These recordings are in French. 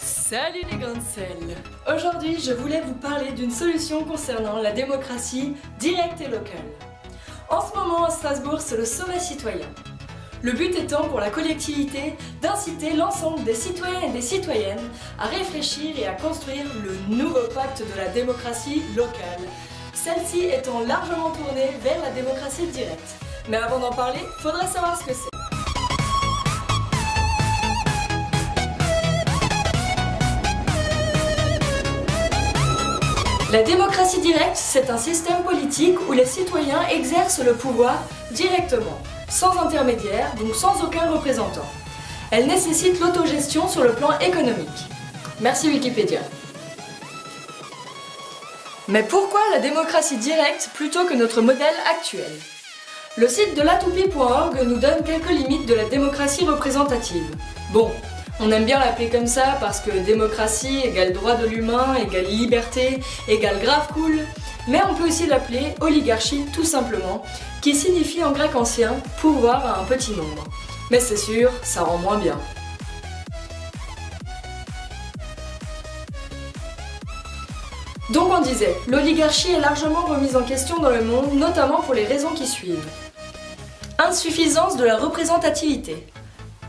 Salut les grains de sel! Aujourd'hui, je voulais vous parler d'une solution concernant la démocratie directe et locale. En ce moment, à Strasbourg, c'est le sommet citoyen. Le but étant pour la collectivité d'inciter l'ensemble des citoyens et des citoyennes à réfléchir et à construire le nouveau pacte de la démocratie locale. Celle-ci étant largement tournée vers la démocratie directe. Mais avant d'en parler, faudrait savoir ce que c'est. La démocratie directe, c'est un système politique où les citoyens exercent le pouvoir directement, sans intermédiaire, donc sans aucun représentant. Elle nécessite l'autogestion sur le plan économique. Merci Wikipédia. Mais pourquoi la démocratie directe plutôt que notre modèle actuel? Le site de latoupie.org nous donne quelques limites de la démocratie représentative. Bon, on aime bien l'appeler comme ça parce que démocratie égale droit de l'humain, égale liberté, égale grave cool, mais on peut aussi l'appeler oligarchie tout simplement, qui signifie en grec ancien pouvoir à un petit nombre. Mais c'est sûr, ça rend moins bien. Donc on disait, l'oligarchie est largement remise en question dans le monde, notamment pour les raisons qui suivent. Insuffisance de la représentativité.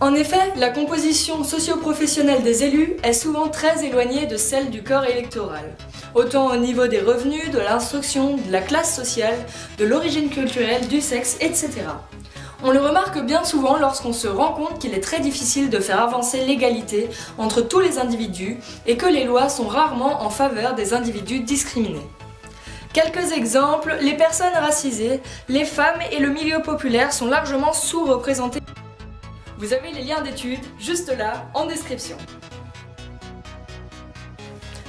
En effet, la composition socio-professionnelle des élus est souvent très éloignée de celle du corps électoral, autant au niveau des revenus, de l'instruction, de la classe sociale, de l'origine culturelle, du sexe, etc. On le remarque bien souvent lorsqu'on se rend compte qu'il est très difficile de faire avancer l'égalité entre tous les individus et que les lois sont rarement en faveur des individus discriminés. Quelques exemples, les personnes racisées, les femmes et le milieu populaire sont largement sous-représentés. Vous avez les liens d'études juste là, en description.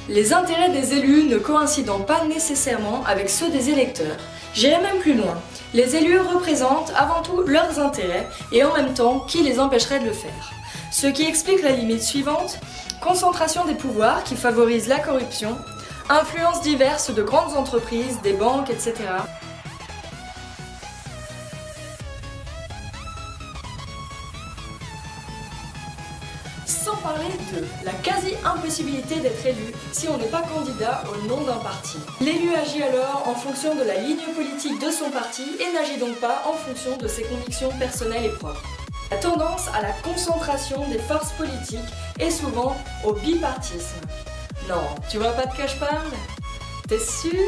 Les intérêts des élus ne coïncidant pas nécessairement avec ceux des électeurs. J'irai même plus loin. Les élus représentent avant tout leurs intérêts et en même temps qui les empêcherait de le faire. Ce qui explique la limite suivante, concentration des pouvoirs qui favorise la corruption, influences diverses de grandes entreprises, des banques, etc. Sans parler de la quasi-impossibilité d'être élu si on n'est pas candidat au nom d'un parti. L'élu agit alors en fonction de la ligne politique de son parti et n'agit donc pas en fonction de ses convictions personnelles et propres. La tendance à la concentration des forces politiques est souvent au bipartisme. Non, tu vois pas de quoi je parle? T'es sûr?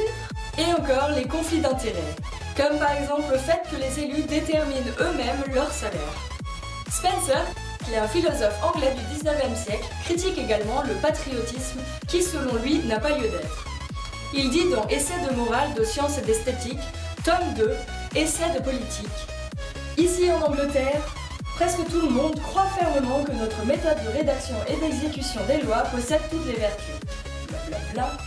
Et encore les conflits d'intérêts, comme par exemple le fait que les élus déterminent eux-mêmes leur salaire. Spencer, qui est un philosophe anglais du 19e siècle, critique également le patriotisme qui, selon lui, n'a pas lieu d'être. Il dit dans Essai de morale, de science et d'esthétique, tome 2, Essai de politique. Ici en Angleterre, presque tout le monde croit fermement que notre méthode de rédaction et d'exécution des lois possède toutes les vertus. Blablabla.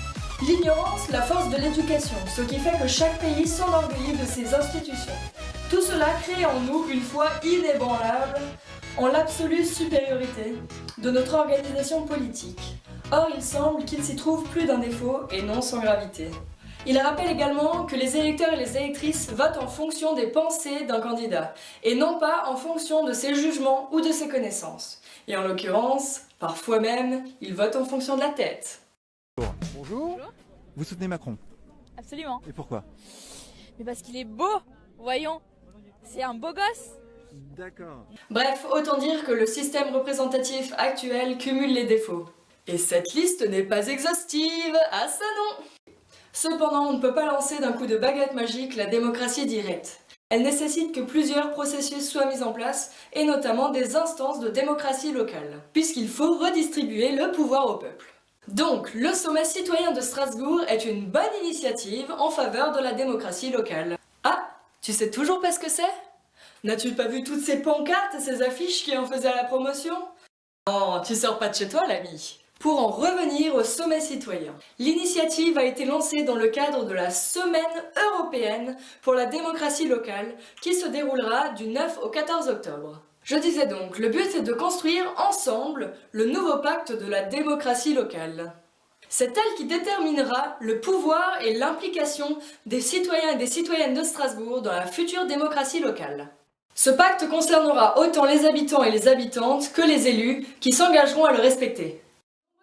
L'ignorance, la force de l'éducation, ce qui fait que chaque pays s'enorgueillit de ses institutions. Tout cela crée en nous une foi inébranlable en l'absolue supériorité de notre organisation politique. Or, il semble qu'il s'y trouve plus d'un défaut et non sans gravité. Il rappelle également que les électeurs et les électrices votent en fonction des pensées d'un candidat, et non pas en fonction de ses jugements ou de ses connaissances. Et en l'occurrence, parfois même, ils votent en fonction de la tête. Bonjour. Vous soutenez Macron? Absolument. Et pourquoi? Mais parce qu'il est beau, voyons. C'est un beau gosse. D'accord. Bref, autant dire que le système représentatif actuel cumule les défauts. Et cette liste n'est pas exhaustive, ah ça non! Cependant, on ne peut pas lancer d'un coup de baguette magique la démocratie directe. Elle nécessite que plusieurs processus soient mis en place, et notamment des instances de démocratie locale, puisqu'il faut redistribuer le pouvoir au peuple. Donc, le sommet citoyen de Strasbourg est une bonne initiative en faveur de la démocratie locale. Ah, tu sais toujours pas ce que c'est? N'as-tu pas vu toutes ces pancartes et ces affiches qui en faisaient la promotion? Non, tu sors pas de chez toi, l'ami. Pour en revenir au sommet citoyen, l'initiative a été lancée dans le cadre de la Semaine européenne pour la démocratie locale qui se déroulera du 9 au 14 octobre. Je disais donc, le but est de construire ensemble le nouveau pacte de la démocratie locale. C'est elle qui déterminera le pouvoir et l'implication des citoyens et des citoyennes de Strasbourg dans la future démocratie locale. Ce pacte concernera autant les habitants et les habitantes que les élus qui s'engageront à le respecter.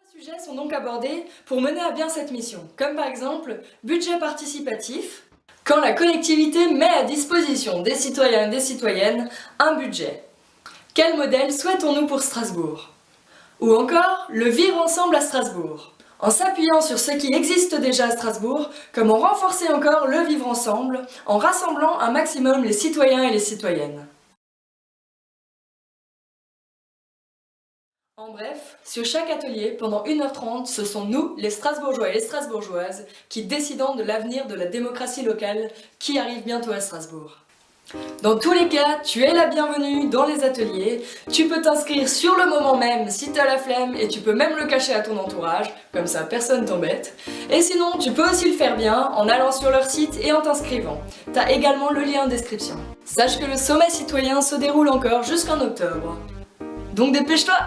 Les sujets sont donc abordés pour mener à bien cette mission, comme par exemple budget participatif, quand la collectivité met à disposition des citoyens et des citoyennes un budget. Quel modèle souhaitons-nous pour Strasbourg? Ou encore le vivre ensemble à Strasbourg. En s'appuyant sur ce qui existe déjà à Strasbourg, comment renforcer encore le vivre ensemble en rassemblant un maximum les citoyens et les citoyennes. En bref, sur chaque atelier, pendant 1h30, ce sont nous, les Strasbourgeois et les Strasbourgeoises, qui décidons de l'avenir de la démocratie locale qui arrive bientôt à Strasbourg. Dans tous les cas, tu es la bienvenue dans les ateliers, tu peux t'inscrire sur le moment même si tu as la flemme et tu peux même le cacher à ton entourage, comme ça personne t'embête. Et sinon, tu peux aussi le faire bien en allant sur leur site et en t'inscrivant. Tu as également le lien en description. Sache que le sommet citoyen se déroule encore jusqu'en octobre. Donc dépêche-toi!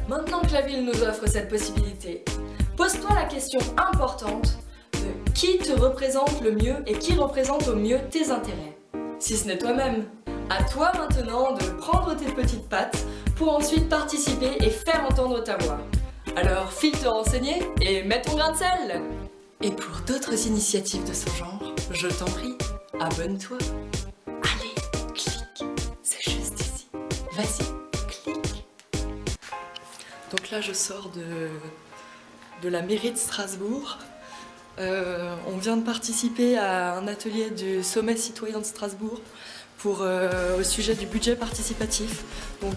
Maintenant que la ville nous offre cette possibilité, pose-toi la question importante de qui te représente le mieux et qui représente au mieux tes intérêts. Si ce n'est toi-même, à toi maintenant de prendre tes petites pattes pour ensuite participer et faire entendre ta voix. Alors file te renseigner et mets ton grain de sel. Et pour d'autres initiatives de ce genre, je t'en prie, abonne-toi. Allez, clique, c'est juste ici. Vas-y, clique. Donc là je sors de la mairie de Strasbourg. On vient de participer à un atelier du sommet citoyen de Strasbourg au sujet du budget participatif. Donc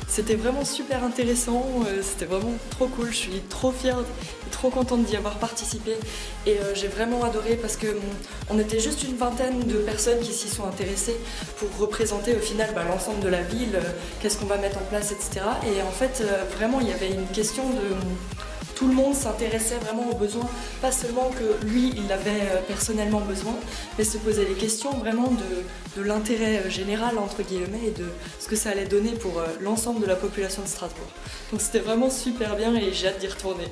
c'était vraiment super intéressant, c'était vraiment trop cool, je suis trop fière et trop contente d'y avoir participé et j'ai vraiment adoré parce qu'on était juste une vingtaine de personnes qui s'y sont intéressées pour représenter au final l'ensemble de la ville, qu'est-ce qu'on va mettre en place, etc. Et en fait vraiment il y avait une question de... Tout le monde s'intéressait vraiment aux besoins, pas seulement que lui, il avait personnellement besoin, mais se posait les questions vraiment de l'intérêt général, entre guillemets, et de ce que ça allait donner pour l'ensemble de la population de Strasbourg. Donc c'était vraiment super bien et j'ai hâte d'y retourner.